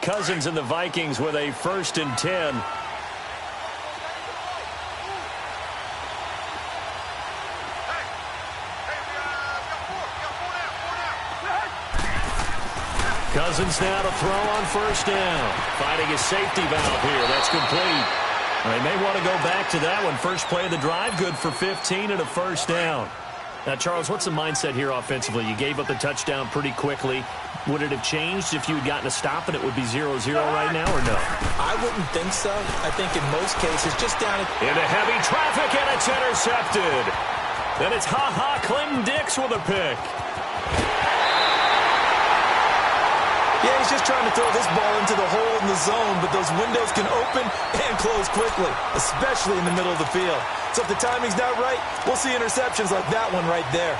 Cousins and the Vikings with a 1st and 10. Cousins now to throw on 1st down. Finding his safety valve here. That's complete. They may want to go back to that one. First play of the drive, good for 15 and a 1st down. Now, Charles, what's the mindset here offensively? You gave up the touchdown pretty quickly. Would it have changed if you had gotten a stop and it would be 0-0 right now, or no? I wouldn't think so. I think in most cases, just down into heavy traffic, and it's intercepted. Then it's Clem Dix with a pick. Yeah, he's just trying to throw this ball into the hole in the zone, but those windows can open and close quickly, especially in the middle of the field. So if the timing's not right, we'll see interceptions like that one right there.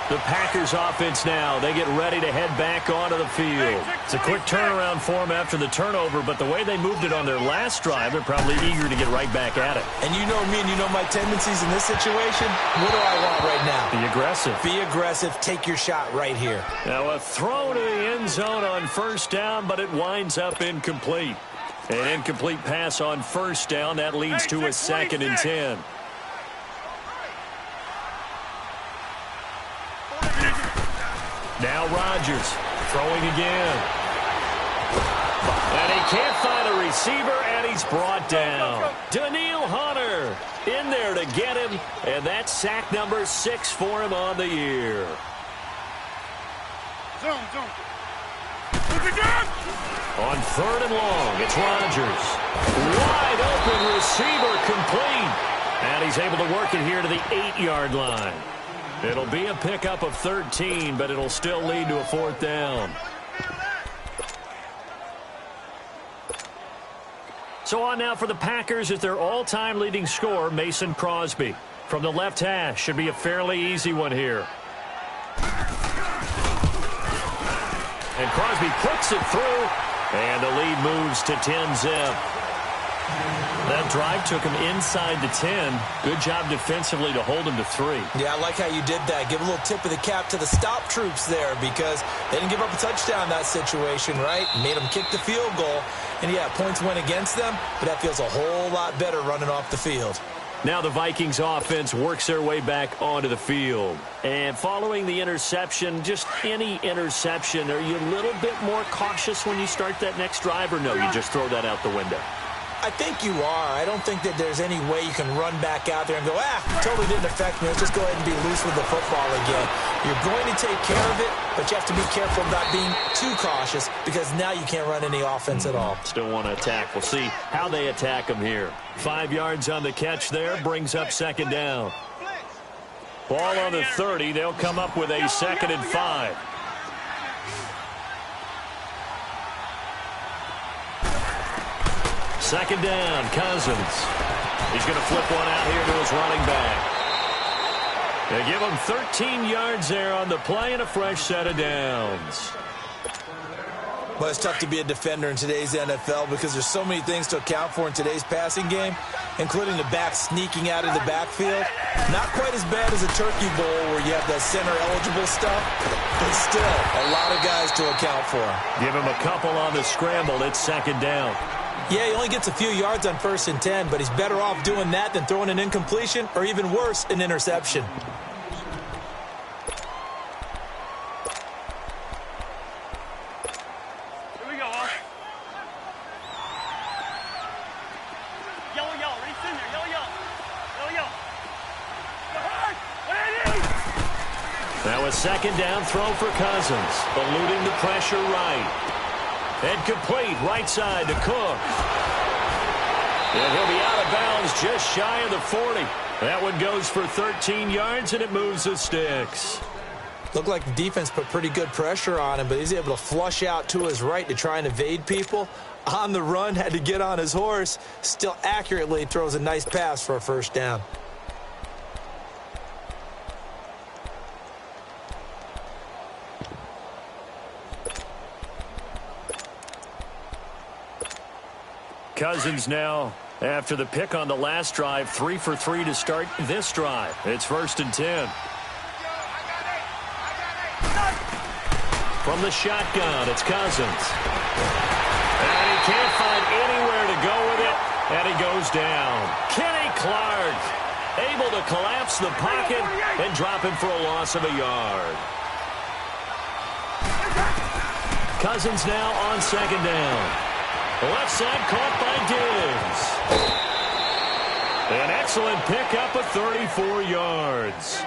The Packers offense now. They get ready to head back onto the field. It's a quick turnaround for them after the turnover, but the way they moved it on their last drive, they're probably eager to get right back at it. And you know me and you know my tendencies in this situation. What do I want right now? Be aggressive. Be aggressive. Take your shot right here. Now a throw to the end zone on 1st down, but it winds up incomplete. An incomplete pass on 1st down. That leads to a 2nd and 10. Now Rodgers throwing again. And he can't find a receiver, and he's brought down. Danielle Hunter in there to get him, and that's sack number 6 for him on the year. On 3rd and long, it's Rodgers. Wide open receiver complete. And he's able to work it here to the 8-yard line. It'll be a pickup of 13, but it'll still lead to a 4th down. So on now for the Packers is their all-time leading scorer, Mason Crosby. From the left hash, should be a fairly easy one here. And Crosby puts it through, and the lead moves to 10-zip. That drive took him inside the 10. Good job defensively to hold him to 3. Yeah, I like how you did that. Give a little tip of the cap to the stop troops there because they didn't give up a touchdown in that situation, right? Made them kick the field goal. And, yeah, points went against them, but that feels a whole lot better running off the field. Now the Vikings offense works their way back onto the field. And following the interception, just any interception, are you a little bit more cautious when you start that next drive, or no, you just throw that out the window? I think you are. I don't think that there's any way you can run back out there and go, totally didn't affect me. Let's just go ahead and be loose with the football again. You're going to take care of it, but you have to be careful about being too cautious because now you can't run any offense at all. Still want to attack. We'll see how they attack them here. 5 yards on the catch there, brings up 2nd down. Ball on the 30. They'll come up with a 2nd and 5. Second down, Cousins. He's going to flip one out here to his running back. They give him 13 yards there on the play and a fresh set of downs. Well, it's tough to be a defender in today's NFL because there's so many things to account for in today's passing game, including the back sneaking out of the backfield. Not quite as bad as a Turkey Bowl where you have that center-eligible stuff, but still a lot of guys to account for. Give him a couple on the scramble. It's 2nd down. Yeah, he only gets a few yards on 1st and 10, but he's better off doing that than throwing an incompletion or even worse, an interception. Here we go. Yellow, yellow. Reach in there. Yellow, yellow. Yellow, yellow. Now a 2nd down throw for Cousins. Eluding the pressure right. And complete right side to Cook. And he'll be out of bounds just shy of the 40. That one goes for 13 yards, and it moves the sticks. Looked like the defense put pretty good pressure on him, but he's able to flush out to his right to try and evade people. On the run, had to get on his horse. Still accurately throws a nice pass for a 1st down. Cousins now, after the pick on the last drive, 3 for 3 to start this drive. It's 1st and 10. From the shotgun, it's Cousins. And he can't find anywhere to go with it, and he goes down. Kenny Clark able to collapse the pocket and drop him for a loss of a yard. Cousins now on second down. Left side caught by Diggs. An excellent pickup of 34 yards.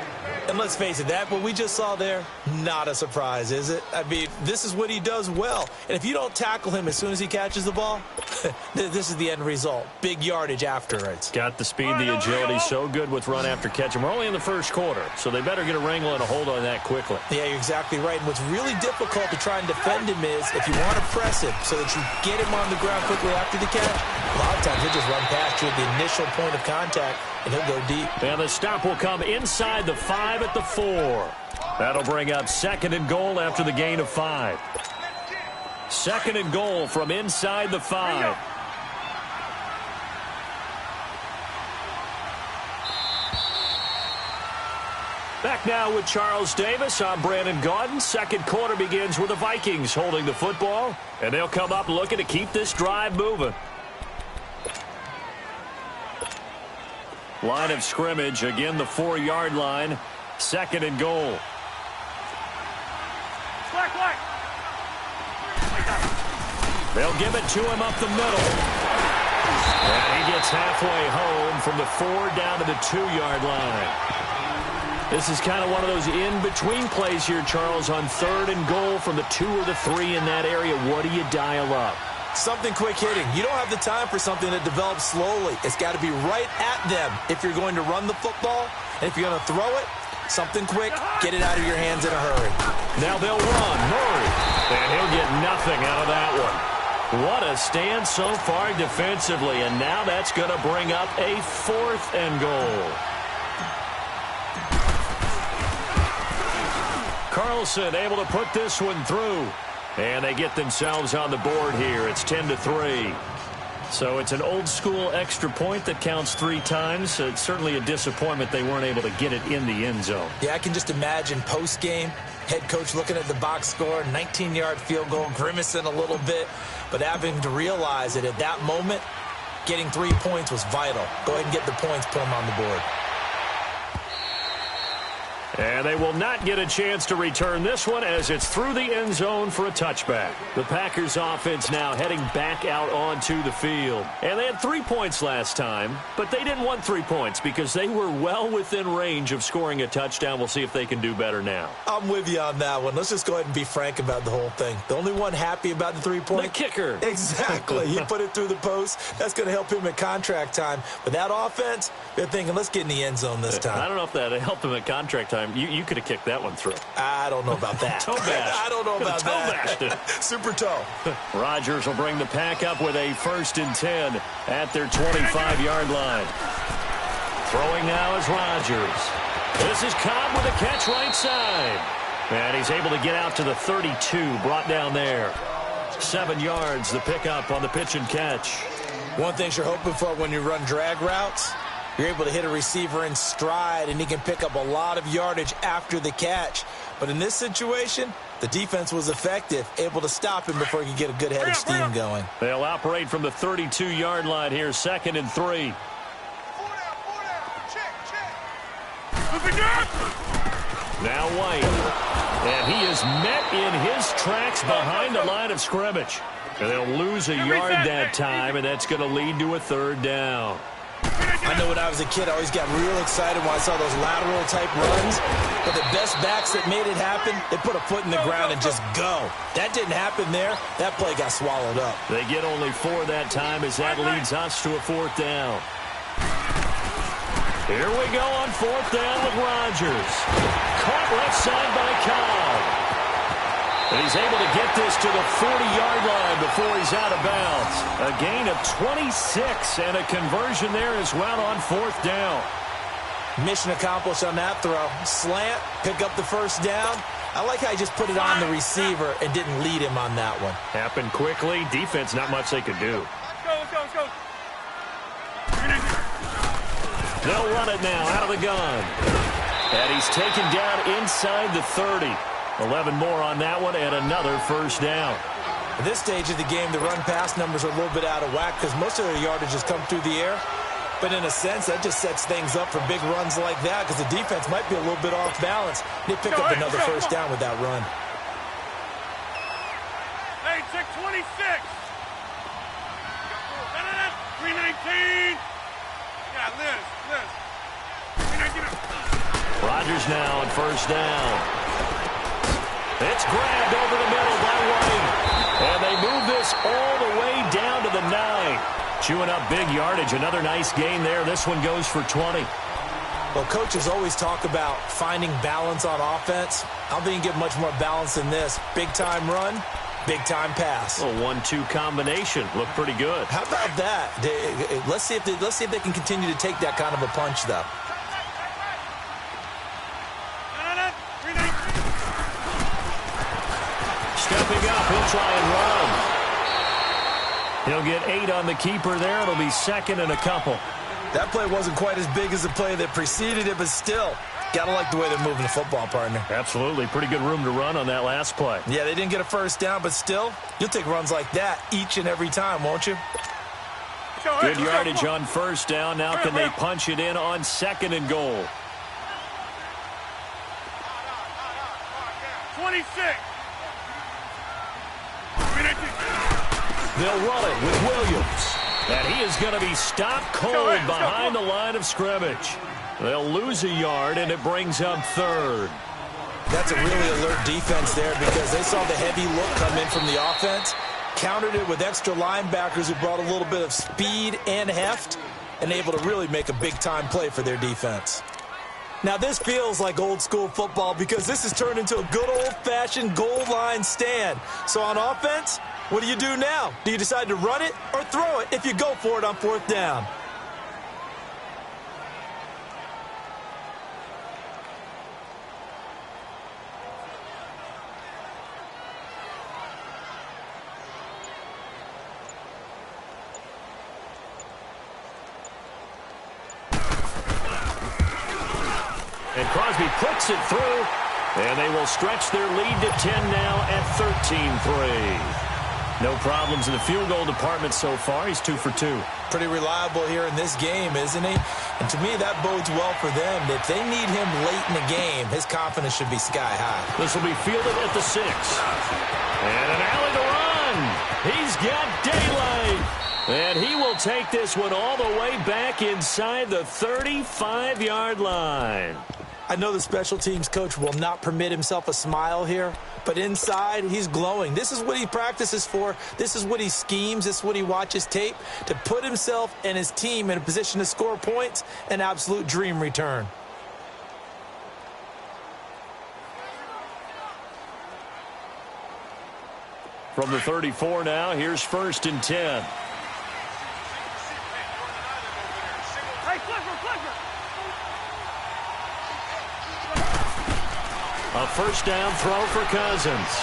And let's face it, that what we just saw there, not a surprise, is it? I mean, this is what he does well. And if you don't tackle him as soon as he catches the ball, this is the end result. Big yardage afterwards. Got the speed, the agility, so good with run after catch. And we're only in the first quarter, so they better get a wrangle and a hold on that quickly. Yeah, you're exactly right. And what's really difficult to try and defend him is if you want to press him so that you get him on the ground quickly after the catch, a lot of times he'll just run past you at the initial point of contact, and he'll go deep. And the stop will come inside the 5 at the 4. That'll bring up second and goal after the gain of 5. Second and goal from inside the 5. Back now with Charles Davis. I'm Brandon Gaudin. Second quarter begins with the Vikings holding the football, and they'll come up looking to keep this drive moving. Line of scrimmage, again the 4-yard line. Second and goal. They'll give it to him up the middle. And he gets halfway home from the 4 down to the 2-yard line. This is kind of one of those in-between plays here, Charles, on third and goal from the 2 or the 3 in that area. What do you dial up? Something quick hitting. You don't have the time for something that develops slowly. It's got to be right at them if you're going to run the football. And if you're going to throw it, something quick, get it out of your hands in a hurry. Now they'll run. Murray. And he'll get nothing out of that one. What a stand so far defensively. And now that's going to bring up a 4th and goal. Carlson able to put this one through. And they get themselves on the board here. It's 10-3. So it's an old-school extra point that counts 3 times. It's certainly a disappointment they weren't able to get it in the end zone. Yeah, I can just imagine post-game, head coach looking at the box score, 19-yard field goal, grimacing a little bit, but having to realize that at that moment, getting 3 points was vital. Go ahead and get the points, put them on the board. And they will not get a chance to return this one as it's through the end zone for a touchback. The Packers offense now heading back out onto the field. And they had 3 points last time, but they didn't want 3 points because they were well within range of scoring a touchdown. We'll see if they can do better now. I'm with you on that one. Let's just go ahead and be frank about the whole thing. The only one happy about the 3-point? The kicker. Exactly. He put it through the post. That's going to help him at contract time. But that offense, they're thinking, let's get in the end zone this time. I don't know if that helped him at contract time. You could have kicked that one through. I don't know about that. Toe bash. I don't know about that. Toe Super toe. Rodgers will bring the pack up with a 1st and 10 at their 25-yard line. Throwing now is Rodgers. This is Cobb with a catch right side. And he's able to get out to the 32, brought down there. 7 yards, the pickup on the pitch and catch. One thing you're hoping for when you run drag routes, you're able to hit a receiver in stride, and he can pick up a lot of yardage after the catch. But in this situation, the defense was effective, able to stop him before he could get a good head of steam going. They'll operate from the 32-yard line here, 2nd and 3. Now White. And he is met in his tracks behind the line of scrimmage. And they'll lose a yard that time, and that's going to lead to a 3rd down. I know when I was a kid, I always got real excited when I saw those lateral-type runs. But the best backs that made it happen, they put a foot in the ground and just go. That didn't happen there. That play got swallowed up. They get only 4 that time as that leads us to a 4th down. Here we go on 4th down with Rodgers. Caught left side by Cobb. And he's able to get this to the 40-yard line before he's out of bounds. A gain of 26 and a conversion there as well on 4th down. Mission accomplished on that throw. Slant, pick up the 1st down. I like how he just put it on the receiver and didn't lead him on that one. Happened quickly. Defense, not much they could do. Let's go. They'll run it now out of the gun. And he's taken down inside the 30. 11 more on that one and another first down. At this stage of the game, the run-pass numbers are a little bit out of whack because most of their yardage has come through the air. But in a sense, that just sets things up for big runs like that because the defense might be a little bit off balance. They pick up another first down with that run. Hey, 626. 319. Yeah, Liz. 319. Rodgers now on first down. It's grabbed over the middle by White. And they move this all the way down to the 9. Chewing up big yardage. Another nice gain there. This one goes for 20. Well, coaches always talk about finding balance on offense. I don't think you get much more balance than this. Big-time run, big-time pass. A 1-2 combination. Looked pretty good. How about that? Let's see if they can continue to take that kind of a punch, though. Stepping up, he'll try and run. He'll get 8 on the keeper there. It'll be second and a couple. That play wasn't quite as big as the play that preceded it, but still, gotta like the way they're moving the football, partner. Absolutely. Pretty good room to run on that last play. Yeah, they didn't get a first down, but still, you'll take runs like that each and every time, won't you? Good yardage on first down. Now can they punch it in on second and goal? 26. They'll run it with Williams. And he is going to be stopped cold behind the line of scrimmage. They'll lose a yard, and it brings up third. That's a really alert defense there because they saw the heavy look come in from the offense, countered it with extra linebackers who brought a little bit of speed and heft, and able to really make a big-time play for their defense. Now, this feels like old-school football because this has turned into a good old-fashioned goal line stand. So on offense, what do you do now? Do you decide to run it or throw it if you go for it on fourth down? And Crosby puts it through, and they will stretch their lead to 10 now at 13-3. No problems in the field goal department so far. He's 2 for 2. Pretty reliable here in this game, isn't he? And to me, that bodes well for them. If they need him late in the game, his confidence should be sky high. This will be fielded at the 6. And an alley to run. He's got daylight. And he will take this one all the way back inside the 35-yard line. I know the special teams coach will not permit himself a smile here, but inside, he's glowing. This is what he practices for. This is what he schemes. This is what he watches tape to put himself and his team in a position to score points. An absolute dream return. From the 34 now, here's 1st and 10. Hey, Clifford. A first down throw for Cousins.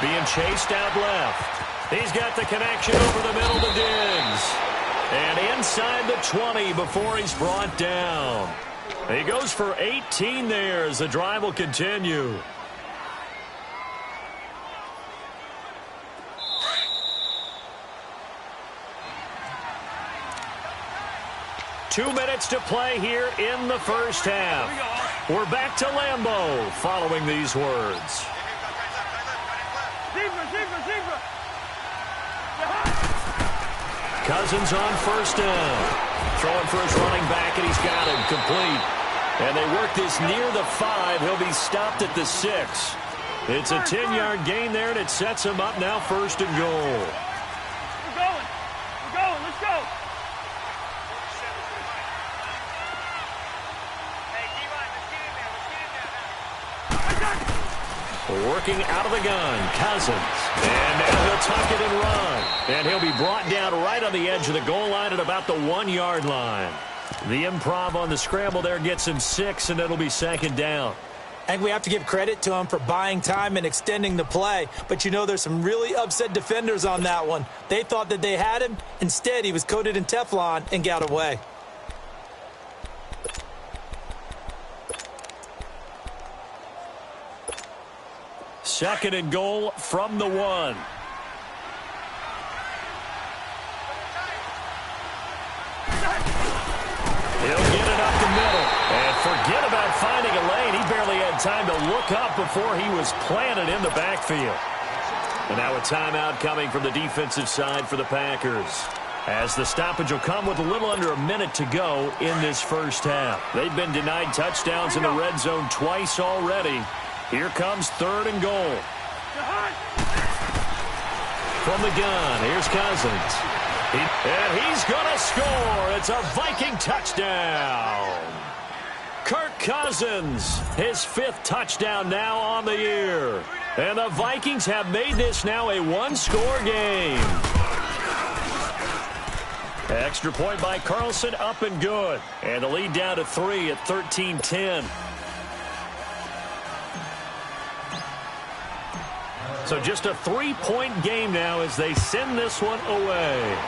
Being chased out left. He's got the connection over the middle to Diggs. And inside the 20 before he's brought down. He goes for 18 there as the drive will continue. Two minutes to play here in the first half. We're back to Lambeau following these words. Zebra. Cousins on first down. Throwing for his running back, and he's got him complete. And they work this near the 5. He'll be stopped at the 6. It's a 10-yard gain there, and it sets him up now 1st and goal. We're going. Let's go. Working out of the gun, Cousins. And now he'll tuck it and run. And he'll be brought down right on the edge of the goal line at about the 1-yard line. The improv on the scramble there gets him 6, and it'll be 2nd down. I think we have to give credit to him for buying time and extending the play. But you know there's some really upset defenders on that one. They thought that they had him. Instead, he was coated in Teflon and got away. 2nd and goal from the 1. He'll get it up the middle. And forget about finding a lane. He barely had time to look up before he was planted in the backfield. And now a timeout coming from the defensive side for the Packers, as the stoppage will come with a little under a minute to go in this first half. They've been denied touchdowns in the red zone twice already. Here comes 3rd and goal. From the gun, here's Cousins. And he's going to score. It's a Viking touchdown. Kirk Cousins, his 5th touchdown now on the year. And the Vikings have made this now a 1-score game. Extra point by Carlson, up and good. And the lead down to 3 at 13-10. So just a 3-point game now as they send this one away.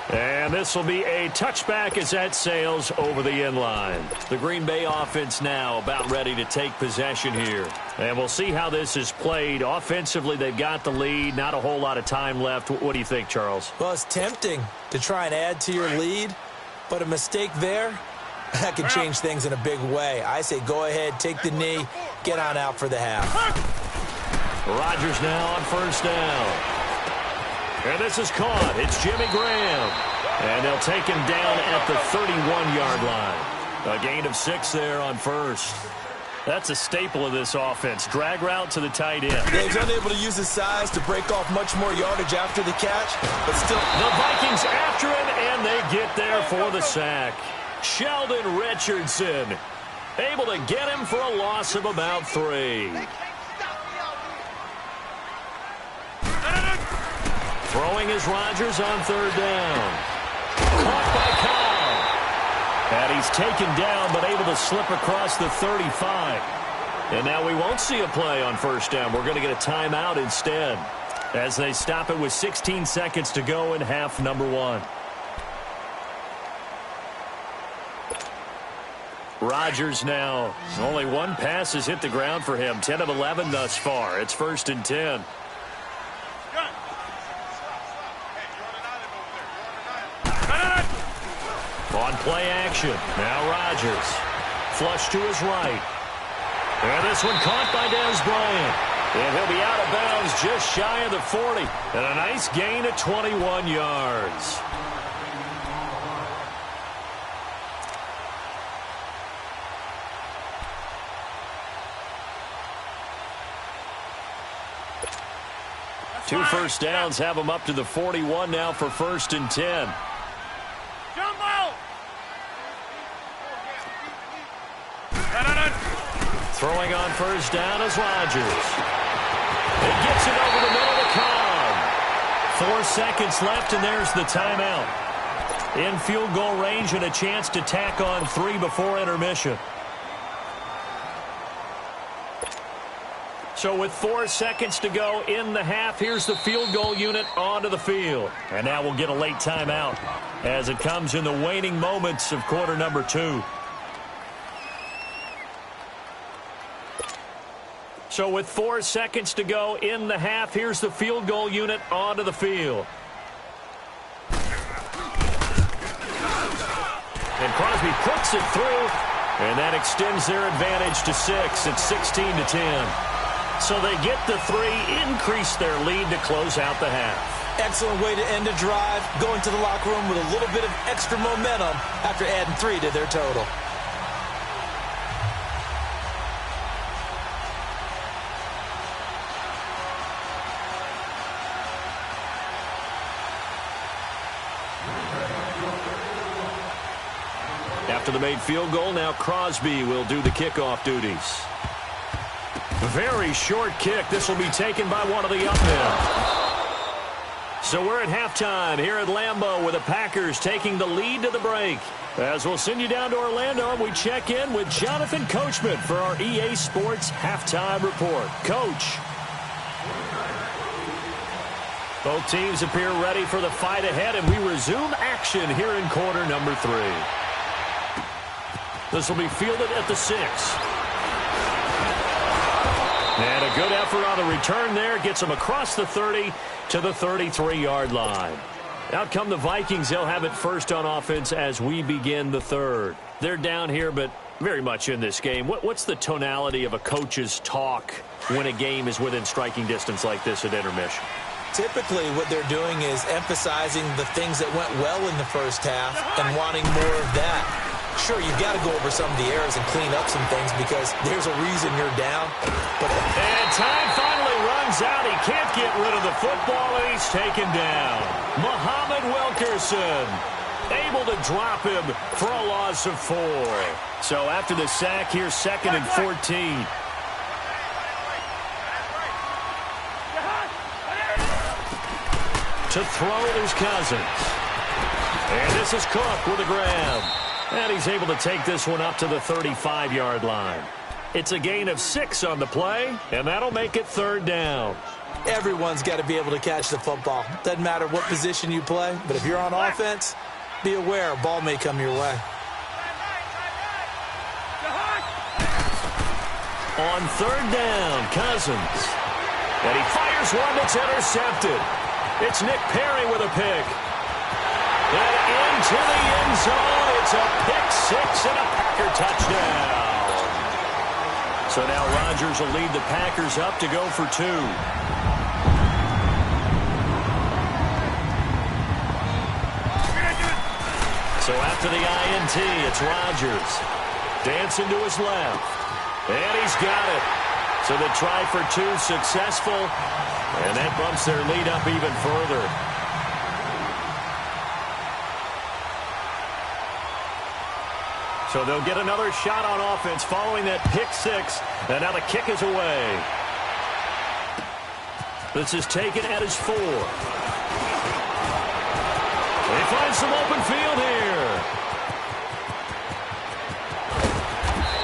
And this will be a touchback as that sails over the end line. The Green Bay offense now about ready to take possession here. And we'll see how this is played. Offensively, they've got the lead. Not a whole lot of time left. What do you think, Charles? Well, it's tempting to try and add to your lead, but a mistake there, that can change things in a big way. I say go ahead, take the knee, get on out for the half. Rodgers now on 1st down. And this is caught. It's Jimmy Graham. And they'll take him down at the 31-yard line. A gain of 6 there on 1st. That's a staple of this offense. Drag route to the tight end. Yeah, he's unable to use his size to break off much more yardage after the catch, but still. The Vikings after him, and they get there for the sack. Sheldon Richardson able to get him for a loss of about 3. Throwing is Rodgers on 3rd down. Caught by Cobb. And he's taken down, but able to slip across the 35. And now we won't see a play on 1st down. We're going to get a timeout instead, as they stop it with 16 seconds to go in half number 1. Rodgers now. Only 1 pass has hit the ground for him. 10 of 11 thus far. It's 1st and 10. On play action. Now Rodgers. Flush to his right. And this one caught by Dez Bryant. And he'll be out of bounds just shy of the 40. And a nice gain of 21 yards. Two first downs have them up to the 41 now for 1st and 10. Throwing on 1st down is Rodgers. He gets it over the middle to Cobb. 4 seconds left, and there's the timeout. In field goal range and a chance to tack on 3 before intermission. So with 4 seconds to go in the half, here's the field goal unit onto the field. And now we'll get a late timeout as it comes in the waning moments of quarter number 2. So with 4 seconds to go in the half, here's the field goal unit onto the field. And Crosby puts it through, and that extends their advantage to 6. It's 16-10. So they get the 3, increase their lead to close out the half. Excellent way to end a drive, going to the locker room with a little bit of extra momentum after adding 3 to their total. After the made field goal, now Crosby will do the kickoff duties. Very short kick. This will be taken by one of the up men. So we're at halftime here at Lambeau with the Packers taking the lead to the break. As we'll send you down to Orlando, and we check in with Jonathan Coachman for our EA Sports Halftime Report. Coach. Both teams appear ready for the fight ahead, and we resume action here in quarter number 3. This will be fielded at the 6. And a good effort on the return there. Gets them across the 30 to the 33-yard line. Out come the Vikings. They'll have it first on offense as we begin the third. They're down here, but very much in this game. What's the tonality of a coach's talk when a game is within striking distance like this at intermission? Typically, what they're doing is emphasizing the things that went well in the first half and wanting more of that. Sure, you've got to go over some of the errors and clean up some things because there's a reason you're down. And time finally runs out. He can't get rid of the football, and he's taken down. Muhammad Wilkerson able to drop him for a loss of 4. So after the sack, here's 2nd and 14. To throw is Cousins. And this is Cook with a grab. And he's able to take this one up to the 35-yard line. It's a gain of 6 on the play, and that'll make it 3rd down. Everyone's got to be able to catch the football. Doesn't matter what position you play, but if you're on offense, be aware a ball may come your way. On 3rd down, Cousins. And he fires one that's intercepted. It's Nick Perry with a pick. And into the end zone. It's a pick 6 and a Packer touchdown. So now Rodgers will lead the Packers up to go for 2. So after the INT, it's Rodgers. Dancing to his left. And he's got it. So the try for 2 successful. And that bumps their lead up even further. So they'll get another shot on offense following that pick 6. And now the kick is away. This is taken at his 4. They find some open field here.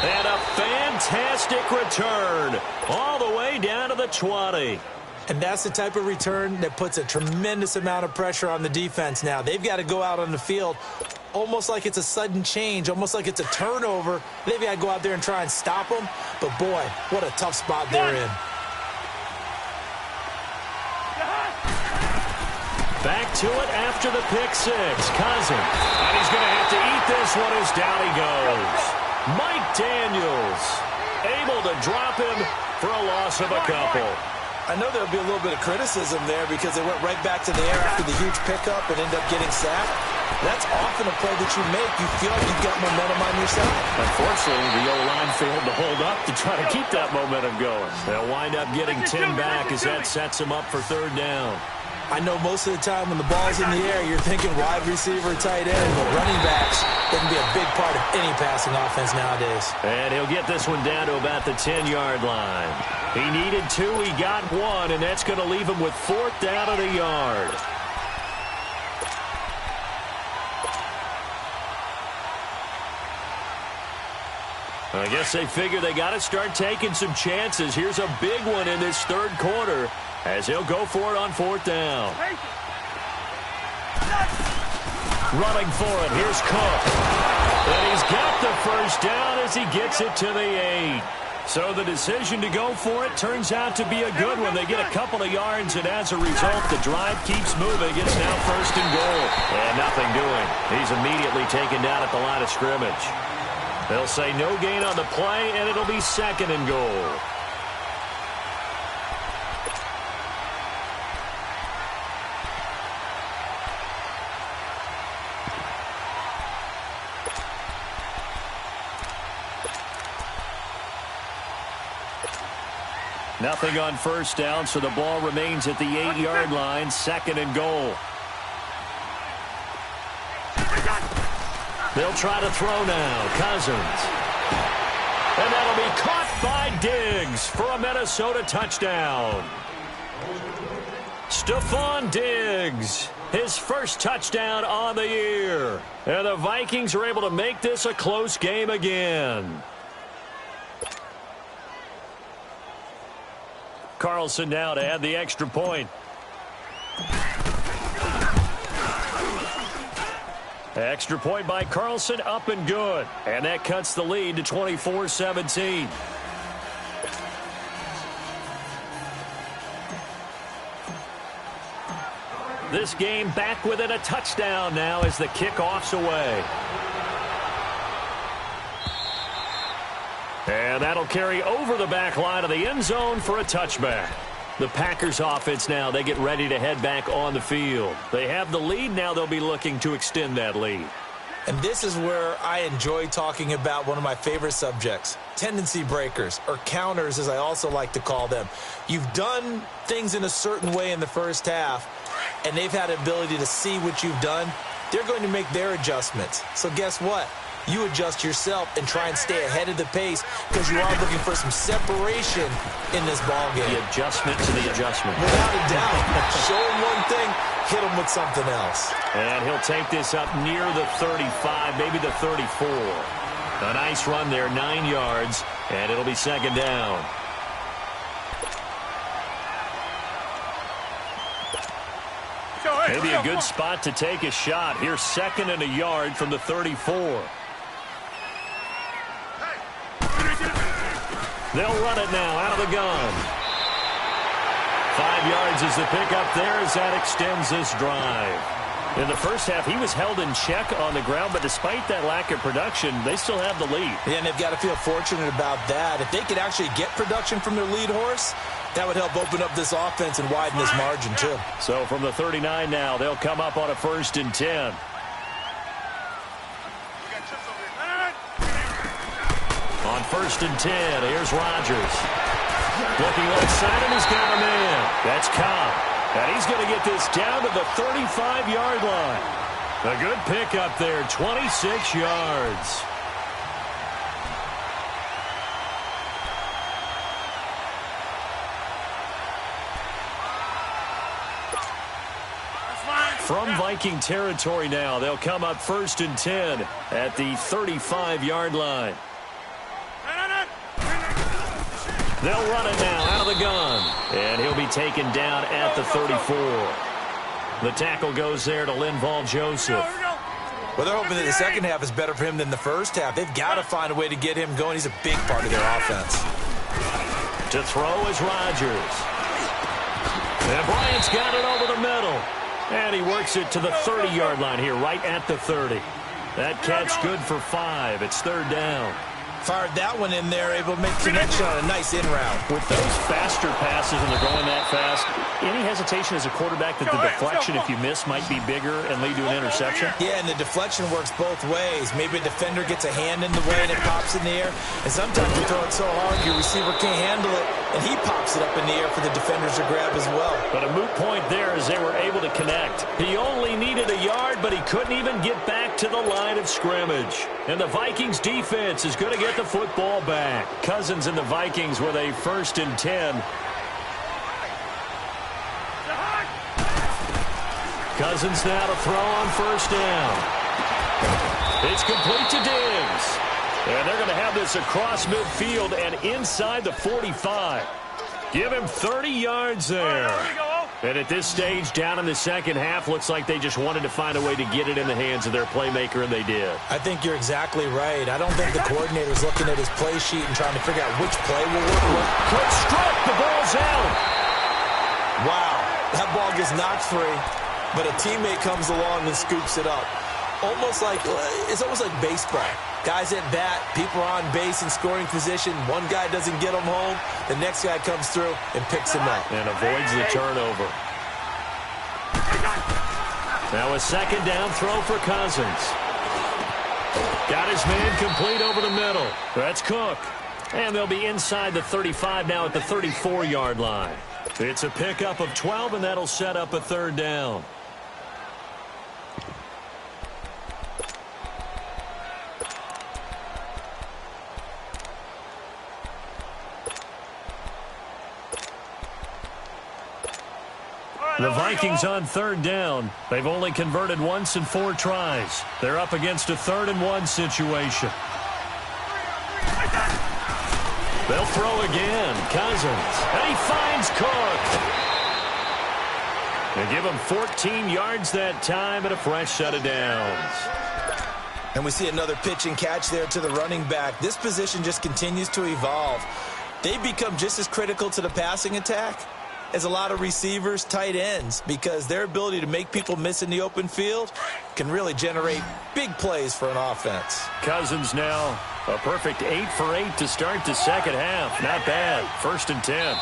And a fantastic return all the way down to the 20. And that's the type of return that puts a tremendous amount of pressure on the defense now. They've got to go out on the field almost like it's a sudden change, almost like it's a turnover. They've got to go out there and try and stop them. But, boy, what a tough spot they're in. Back to it after the pick 6. Cousins. And he's going to have to eat this one as down he goes. Mike Daniels able to drop him for a loss of a couple. I know there'll be a little bit of criticism there because they went right back to the air after the huge pickup and ended up getting sacked. That's often a play that you make. You feel like you've got momentum on your side. Unfortunately, the O-line failed to hold up to try to keep that momentum going. They'll wind up getting 10 back as that sets them up for 3rd down. I know most of the time when the ball's in the air, you're thinking wide receiver, tight end, but running backs can be a big part of any passing offense nowadays. And he'll get this one down to about the 10-yard line. He needed 2, he got 1, and that's going to leave him with 4th down at a yard. I guess they figure they got to start taking some chances. Here's a big one in this 3rd quarter as he'll go for it on 4th down. Running for it, here's Cook. And he's got the 1st down as he gets it to the 8. So the decision to go for it turns out to be a good one. They get a couple of yards, and as a result, the drive keeps moving. It's now 1st and goal. And nothing doing. He's immediately taken down at the line of scrimmage. They'll say no gain on the play, and it'll be 2nd and goal. Nothing on 1st down, so the ball remains at the 8-yard line, 2nd and goal. They'll try to throw now. Cousins. And that'll be caught by Diggs for a Minnesota touchdown. Stephon Diggs, his 1st touchdown on the year. And the Vikings are able to make this a close game again. Carlson now to add the extra point. Extra point by Carlson, up and good. And that cuts the lead to 24-17. This game back within a touchdown now as the kickoff's away. And that'll carry over the back line of the end zone for a touchback. The Packers offense now, they get ready to head back on the field. They have the lead. Now they'll be looking to extend that lead. And this is where I enjoy talking about one of my favorite subjects, tendency breakers, or counters as I also like to call them. You've done things in a certain way in the first half, and they've had the ability to see what you've done. They're going to make their adjustments. So guess what? You adjust yourself and try and stay ahead of the pace because you are looking for some separation in this ballgame. The adjustment to the adjustment. Without a doubt. Show him one thing, hit him with something else. And he'll take this up near the 35, maybe the 34. A nice run there, 9 yards, and it'll be second down. Maybe a good spot to take a shot. Here's second and a yard from the 34. They'll run it now out of the gun. 5 yards is the pickup there as that extends this drive. In the first half, he was held in check on the ground, but despite that lack of production, they still have the lead. Yeah, and they've got to feel fortunate about that. If they could actually get production from their lead horse, that would help open up this offense and widen this margin, too. So from the 39 now, they'll come up on a 1st and 10. On 1st and 10, here's Rodgers. Looking left side, and he's got a man. That's Cobb. And he's going to get this down to the 35-yard line. A good pickup there, 26 yards. From Viking territory now, they'll come up 1st and 10 at the 35-yard line. They'll run it now out of the gun. And he'll be taken down at the 34. The tackle goes there to Linval Joseph. Well, they're hoping that the second half is better for him than the first half. They've got to find a way to get him going. He's a big part of their offense. To throw is Rodgers. And Bryant's got it over the middle. And he works it to the 30-yard line here, right at the 30. That catch good for 5. It's 3rd down. Fired that one in there, able to make connection on a nice in route. With those faster passes and they're going that fast, any hesitation as a quarterback that the deflection, if you miss, might be bigger and lead to an interception? Yeah, and the deflection works both ways. Maybe a defender gets a hand in the way and it pops in the air. And sometimes you throw it so hard your receiver can't handle it, and he pops it up in the air for the defenders to grab as well. But a moot point there as they were able to connect. He only needed a yard, but he couldn't even get back to the line of scrimmage. And the Vikings defense is going to get the football back. Cousins and the Vikings with a 1st and 10. Cousins now to throw on 1st down. It's complete to Diggs. And they're going to have this across midfield and inside the 45. Give him 30 yards there. And at this stage, down in the second half, looks like they just wanted to find a way to get it in the hands of their playmaker, and they did. I think you're exactly right. I don't think the coordinator's looking at his play sheet and trying to figure out which play will work. Quick stroke, the ball's out. Wow, that ball gets knocked free, but a teammate comes along and scoops it up. It's almost like baseball. Guys at bat, people are on base in scoring position. One guy doesn't get him home. The next guy comes through and picks him up. And avoids the turnover. Now a 2nd down throw for Cousins. Got his man complete over the middle. That's Cook. And they'll be inside the 35 now at the 34-yard line. It's a pickup of 12, and that'll set up a 3rd down. The Vikings on 3rd down. They've only converted once in 4 tries. They're up against a 3rd and 1 situation. They'll throw again. Cousins. And he finds Cook. They give him 14 yards that time and a fresh set of downs. And we see another pitch and catch there to the running back. This position just continues to evolve. They become just as critical to the passing attack is a lot of receivers, tight ends, because their ability to make people miss in the open field can really generate big plays for an offense. Cousins now a perfect 8 for 8 to start the second half. Not bad. 1st and 10.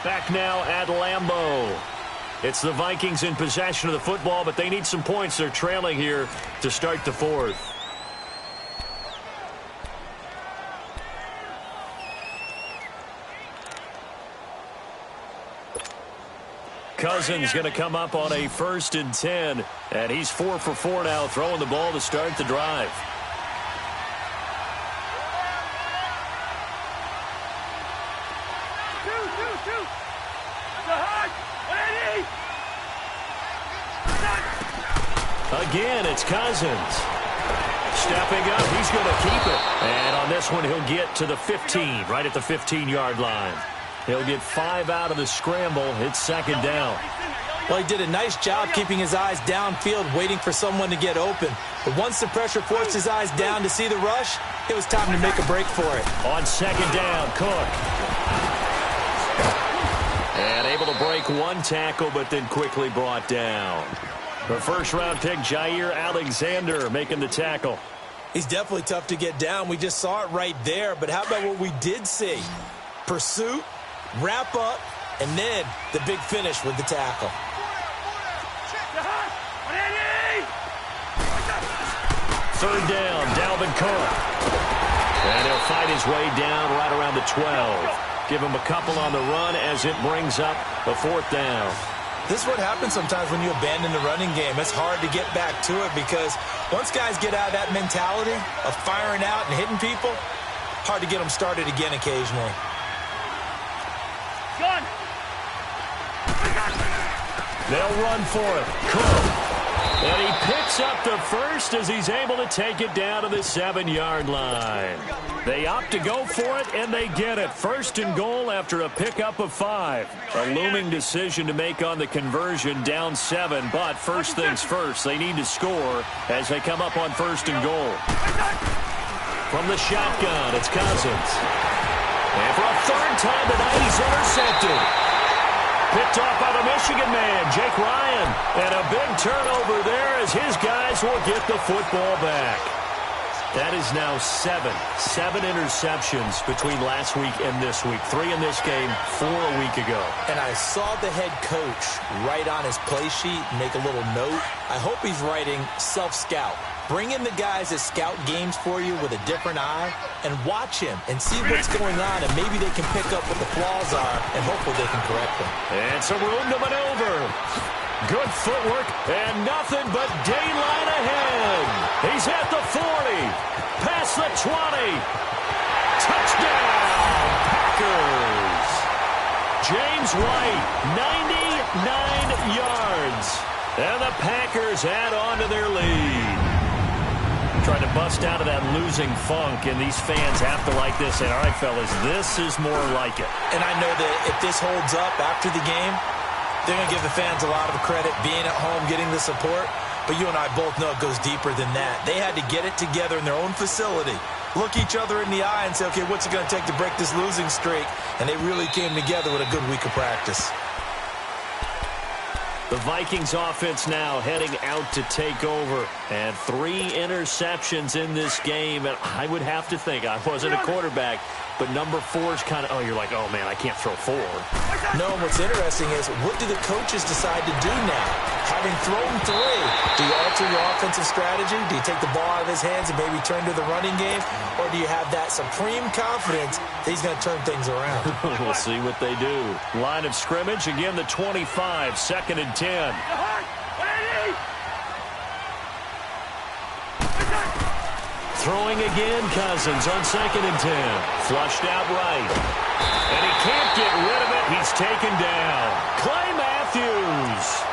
Back now at Lambeau. It's the Vikings in possession of the football, but they need some points. They're trailing here to start the 4th. Cousins going to come up on a 1st and 10, and he's 4 for 4 now, throwing the ball to start the drive. Again, it's Cousins. Stepping up, he's going to keep it. And on this one, he'll get to the 15, right at the 15-yard line. He'll get 5 out of the scramble. It's 2nd down. Well, he did a nice job keeping his eyes downfield, waiting for someone to get open. But once the pressure forced his eyes down to see the rush, it was time to make a break for it. On 2nd down, Cook. And able to break one tackle, but then quickly brought down. The 1st-round pick, Jair Alexander, making the tackle. He's definitely tough to get down. We just saw it right there. But how about what we did see? Pursuit, wrap up, and then the big finish with the tackle. 3rd down, Dalvin Cook. And he'll fight his way down right around the 12. Give him a couple on the run as it brings up the 4th down. This is what happens sometimes when you abandon the running game. It's hard to get back to it because once guys get out of that mentality of firing out and hitting people, hard to get them started again occasionally. Gun. They'll run for it. Cook. And he picks up the 1st as he's able to take it down to the 7-yard line. They opt to go for it, and they get it. 1st and goal after a pickup of 5. A looming decision to make on the conversion, down 7. But first things first, they need to score as they come up on 1st and goal. From the shotgun, it's Cousins. And for a 3rd time tonight, he's intercepted. Picked off by the Michigan man, Jake Ryan. And a big turnover there as his guys will get the football back. That is now 7 interceptions between last week and this week. 3 in this game, 4 a week ago. And I saw the head coach write on his play sheet, make a little note. I hope he's writing self-scout. Bring in the guys that scout games for you with a different eye and watch him and see what's going on, and maybe they can pick up what the flaws are and hopefully they can correct them. And some room to maneuver. Good footwork and nothing but daylight ahead. He's at the 40, past the 20. Touchdown, Packers. James White, 99 yards. And the Packers add on to their lead. Trying to bust out of that losing funk, and these fans have to like this. And all right, fellas, this is more like it. And I know that if this holds up after the game, they're going to give the fans a lot of credit being at home, getting the support. But you and I both know it goes deeper than that. They had to get it together in their own facility, look each other in the eye and say, okay, what's it going to take to break this losing streak? And they really came together with a good week of practice. The Vikings offense now heading out to take over. And 3 interceptions in this game. And I would have to think, I wasn't a quarterback, but number 4 is kind of, oh, you're like, oh, man, I can't throw 4. No, and what's interesting is, what do the coaches decide to do now? Having thrown 3, do you alter your offensive strategy? Do you take the ball out of his hands and maybe turn to the running game? Or do you have that supreme confidence that he's going to turn things around? We'll see what they do. Line of scrimmage, again, the 25, 2nd and 10. Throwing again, Cousins on 2nd and 10. Flushed out right. And he can't get rid of it. He's taken down. Clay Matthews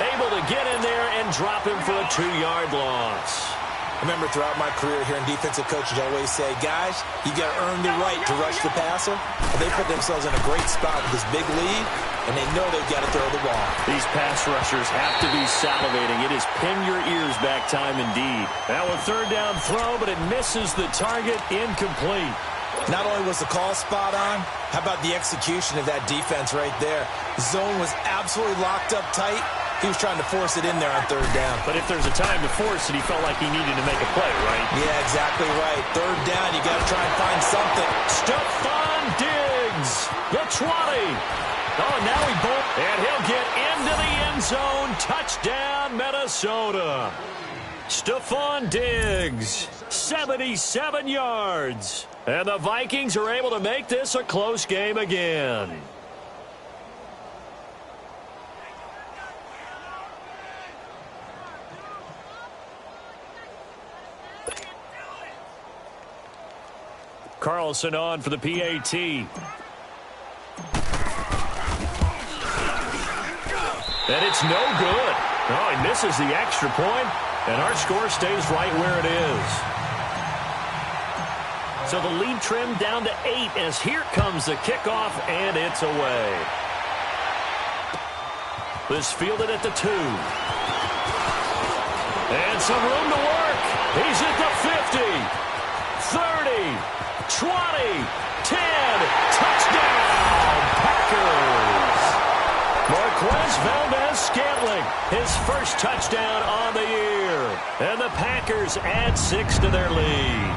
able to get in there and drop him for a 2-yard loss. I remember throughout my career hearing defensive coaches always say, guys, you got to earn the right to rush the passer. And they put themselves in a great spot with this big lead, and they know they've got to throw the ball. These pass rushers have to be salivating. It is pin your ears back time indeed. Now a 3rd down throw, but it misses the target. Incomplete. Not only was the call spot on, how about the execution of that defense right there? The zone was absolutely locked up tight. He was trying to force it in there on third down. But if there's a time to force it, he felt like he needed to make a play, right? Yeah, exactly right. Third down, you got to try and find something. Stephon Diggs, the 20. Oh, and now he bolts, and he'll get into the end zone. Touchdown, Minnesota. Stephon Diggs, 77 yards. And the Vikings are able to make this a close game again. Carlson on for the PAT. And it's no good. Oh, he misses the extra point, and our score stays right where it is. So the lead trimmed down to 8 as here comes the kickoff, and it's away. This fielded at the 2. And some room to work. He's at the 50, 30, 20, 10, touchdown, Packers. Marquez Valdez-Scantling, his first touchdown on the year. And the Packers add 6 to their lead.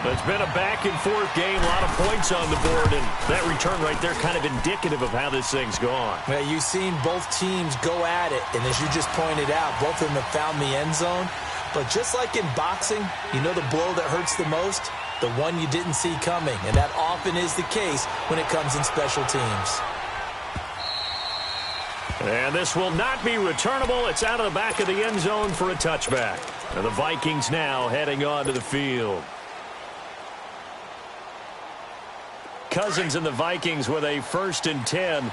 It's been a back-and-forth game, a lot of points on the board, and that return right there kind of indicative of how this thing's gone. Well, you've seen both teams go at it, and as you just pointed out, both of them have found the end zone. But just like in boxing, you know the blow that hurts the most? The one you didn't see coming, and that often is the case when it comes in special teams. And this will not be returnable. It's out of the back of the end zone for a touchback. And the Vikings now heading onto the field. Cousins and the Vikings with a 1st and 10.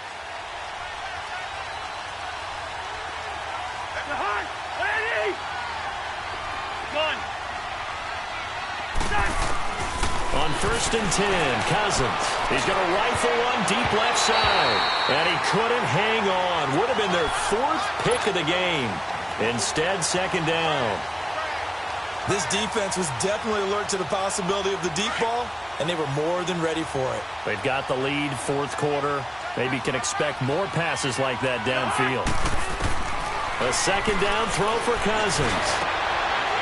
On 1st and 10, Cousins. He's going to rifle one deep left side. And he couldn't hang on. Would have been their 4th pick of the game. Instead, 2nd down. This defense was definitely alert to the possibility of the deep ball, and they were more than ready for it. They've got the lead, 4th quarter. Maybe can expect more passes like that downfield. A 2nd down throw for Cousins.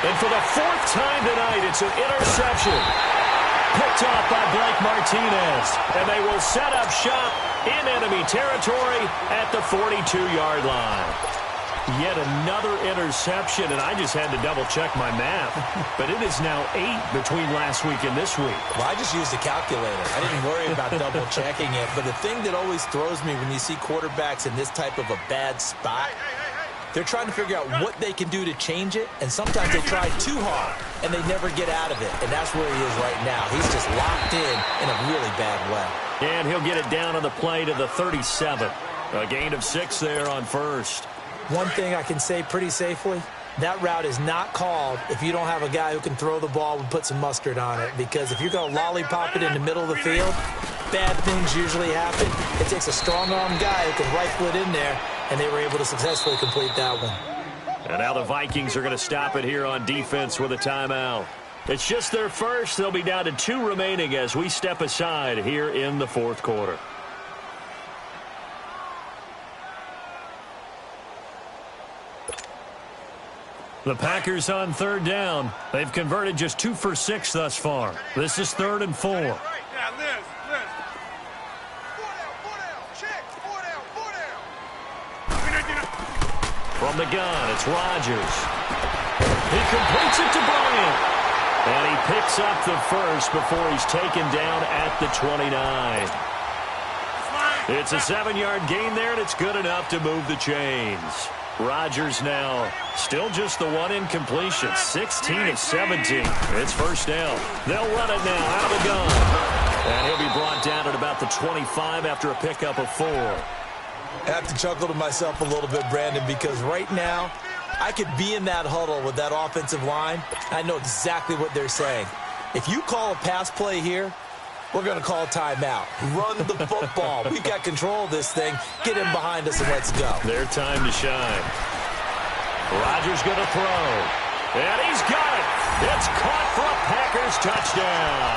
And for the 4th time tonight, it's an interception. Picked off by Blake Martinez. And they will set up shop in enemy territory at the 42-yard line. Yet another interception, and I just had to double-check my math. But it is now 8 between last week and this week. Well, I just used a calculator. I didn't worry about double-checking it. But the thing that always throws me when you see quarterbacks in this type of a bad spot, they're trying to figure out what they can do to change it, and sometimes they try too hard, and they never get out of it. And that's where he is right now. He's just locked in a really bad way. And he'll get it down on the play to the 37. A gain of 6 there on 1st. One thing I can say pretty safely, that route is not called if you don't have a guy who can throw the ball and put some mustard on it. Because if you're going to lollipop it in the middle of the field, bad things usually happen. It takes a strong-arm guy who can rifle it in there, and they were able to successfully complete that one. And now the Vikings are going to stop it here on defense with a timeout. It's just their first. They'll be down to 2 remaining as we step aside here in the 4th quarter. The Packers on 3rd down. They've converted just 2 for 6 thus far. This is 3rd and 4. From the gun, it's Rodgers. He completes it to Bryant. And he picks up the first before he's taken down at the 29. It's a 7-yard gain there, and it's good enough to move the chains. Rodgers now still just the 1 incompletion, 16 of 17. It's 1st down. They'll run it now out of the gun. And he'll be brought down at about the 25 after a pickup of 4. I have to chuckle to myself a little bit, Brandon, because right now I could be in that huddle with that offensive line. I know exactly what they're saying. If you call a pass play here, we're going to call a timeout. Run the football. We've got control of this thing. Get him behind us and let's go. Their time to shine. Rodgers going to throw. And he's got it. It's caught for a Packers touchdown.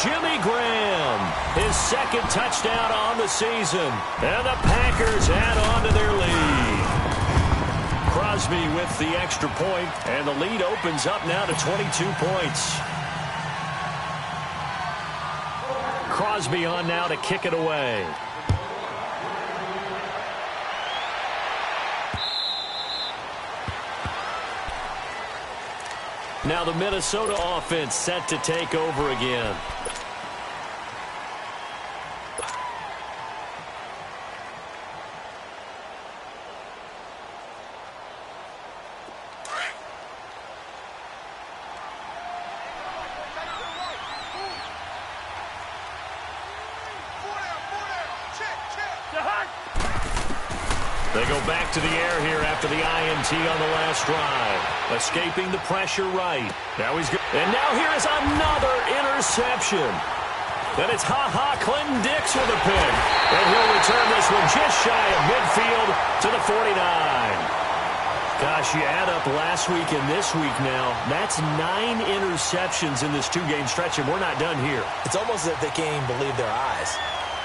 Jimmy Graham, his second touchdown on the season. And the Packers add on to their lead. Crosby with the extra point, and the lead opens up now to 22 points. Crosby on now to kick it away. Now the Minnesota offense set to take over again. They go back to the air here after the INT on the last drive. Escaping the pressure right. Now he's good. And now here is another interception. And it's Clinton Dix with a pick. And he'll return this one just shy of midfield to the 49. Gosh, you add up last week and this week now. That's 9 interceptions in this two-game stretch, and we're not done here. It's almost as if they can't even believe their eyes.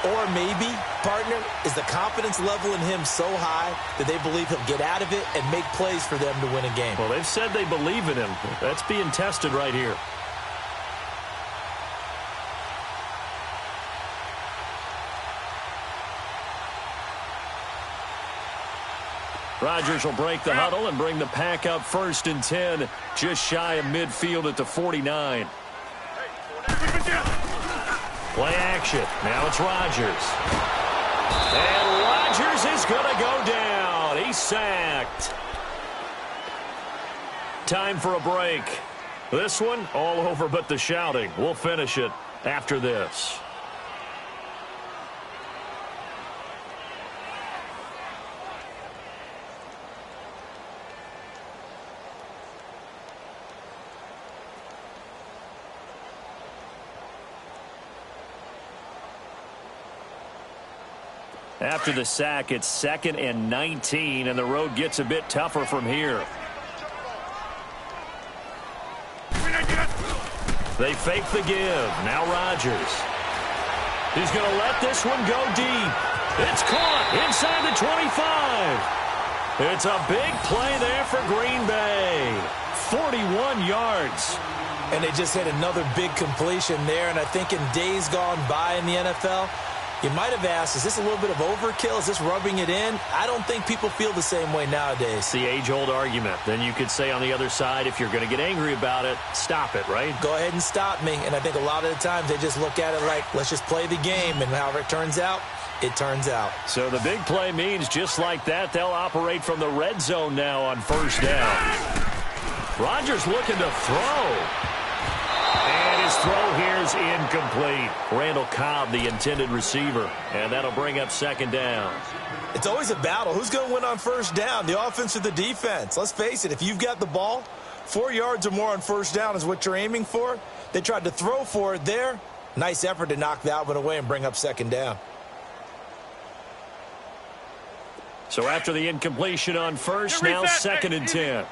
Or maybe, partner, is the confidence level in him so high that they believe he'll get out of it and make plays for them to win a game. Well, they've said they believe in him. That's being tested right here. Rodgers will break the huddle and bring the pack up 1st and 10, just shy of midfield at the 49. Play action. Now it's Rodgers. And Rodgers is going to go down. He's sacked. Time for a break. This one, all over but the shouting. We'll finish it after this. After the sack, it's 2nd and 19, and the road gets a bit tougher from here. They fake the give. Now Rodgers. He's going to let this one go deep. It's caught inside the 25. It's a big play there for Green Bay. 41 yards. And they just hit another big completion there, and I think in days gone by in the NFL, you might have asked, is this a little bit of overkill? Is this rubbing it in? I don't think people feel the same way nowadays. It's the age-old argument. Then you could say on the other side, if you're going to get angry about it, stop it, right? Go ahead and stop me. And I think a lot of the times they just look at it like, let's just play the game. And however it turns out, it turns out. So the big play means just like that, they'll operate from the red zone now on 1st down. Rodgers looking to throw. And his throw here is incomplete. Randall Cobb, the intended receiver. And that'll bring up 2nd down. It's always a battle. Who's going to win on 1st down, the offense or the defense? Let's face it, if you've got the ball, 4 yards or more on 1st down is what you're aiming for. They tried to throw for it there. Nice effort to knock that one away and bring up 2nd down. So after the incompletion on 1st, now 2nd and 10.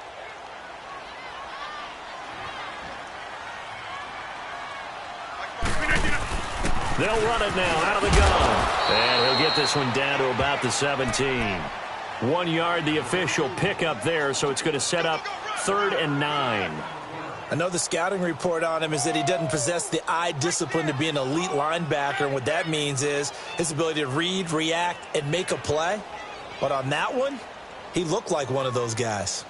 They'll run it now out of the gun. And he'll get this one down to about the 17. 1 yard, the official pickup there, so it's going to set up 3rd and 9. I know the scouting report on him is that he doesn't possess the eye discipline to be an elite linebacker, and what that means is his ability to read, react, and make a play. But on that one, he looked like one of those guys.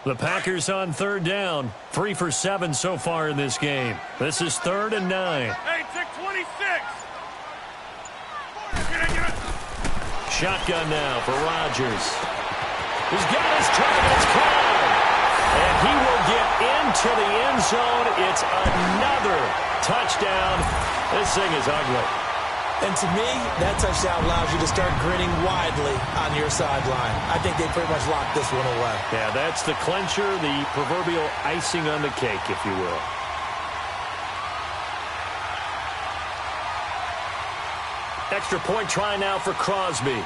The Packers on 3rd down. 3 for 7 so far in this game. This is 3rd and 9. Hey, take 26. Shotgun now for Rodgers. He's got his target. It's caught. And he will get into the end zone. It's another touchdown. This thing is ugly. And to me, that touchdown allows you to start grinning widely on your sideline. I think they pretty much locked this one away. Yeah, that's the clincher, the proverbial icing on the cake, if you will. Extra point try now for Crosby.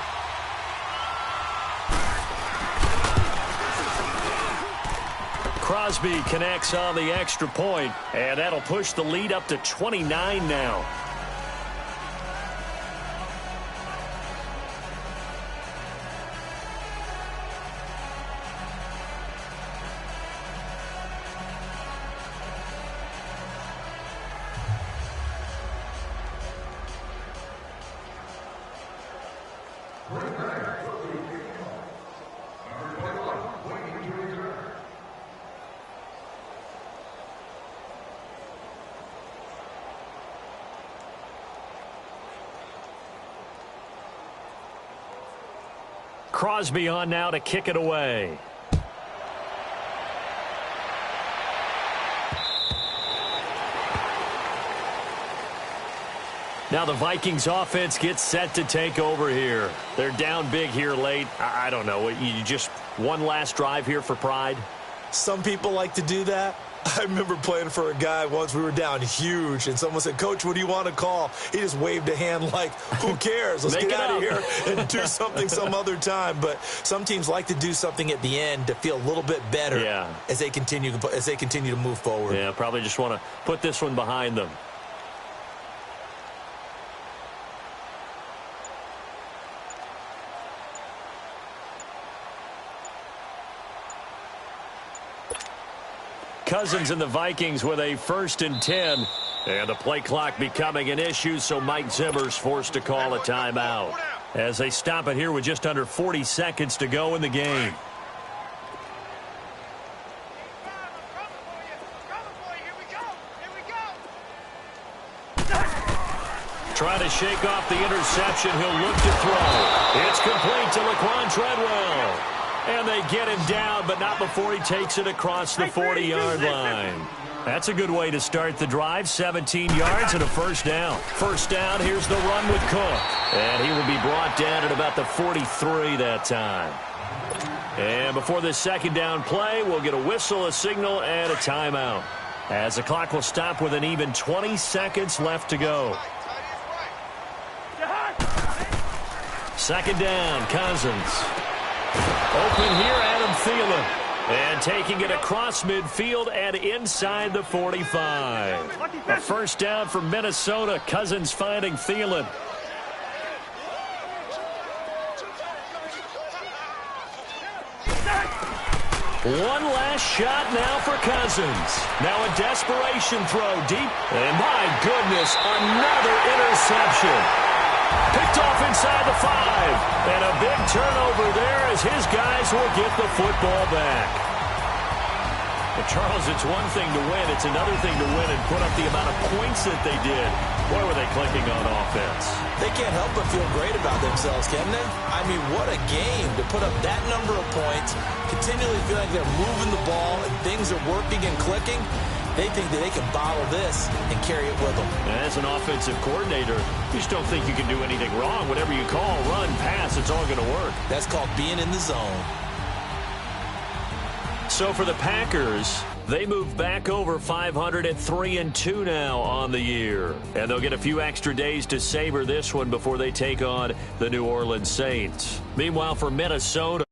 Crosby connects on the extra point, and that'll push the lead up to 29 now. Crosby on now to kick it away. Now the Vikings offense gets set to take over here. They're down big here late. I don't know. You just one last drive here for pride? Some people like to do that. I remember playing for a guy once. We were down huge, and someone said, "Coach, what do you want to call?" He just waved a hand like, who cares? Let's get out of here and do something some other time. But some teams like to do something at the end to feel a little bit better as they continue to move forward. Yeah, probably just want to put this one behind them. Cousins and the Vikings with a 1st and 10. And the play clock becoming an issue, so Mike Zimmer's forced to call a timeout as they stop it here with just under 40 seconds to go in the game. Trying to shake off the interception. He'll look to throw. It's complete to Laquan Treadwell. And they get him down, but not before he takes it across the 40-yard line. That's a good way to start the drive. 17 yards and a 1st down. 1st down, here's the run with Cook. And he will be brought down at about the 43 that time. And before this 2nd down play, we'll get a whistle, a signal, and a timeout, as the clock will stop with an even 20 seconds left to go. 2nd down, Cousins. Open here, Adam Thielen. And taking it across midfield and inside the 45. A 1st down for Minnesota. Cousins finding Thielen. One last shot now for Cousins. Now a desperation throw deep. And my goodness, another interception. Picked off inside the 5. And a big turnover there as his guys will get the football back. But Charles, it's one thing to win. It's another thing to win and put up the amount of points that they did. Boy, were they clicking on offense. They can't help but feel great about themselves, can they? I mean, what a game to put up that number of points, continually feel like they're moving the ball and things are working and clicking. They think that they can bottle this and carry it with them. As an offensive coordinator, you just don't think you can do anything wrong. Whatever you call, run, pass, it's all going to work. That's called being in the zone. So for the Packers, they move back over 500 at 3-2 now on the year. And they'll get a few extra days to savor this one before they take on the New Orleans Saints. Meanwhile, for Minnesota,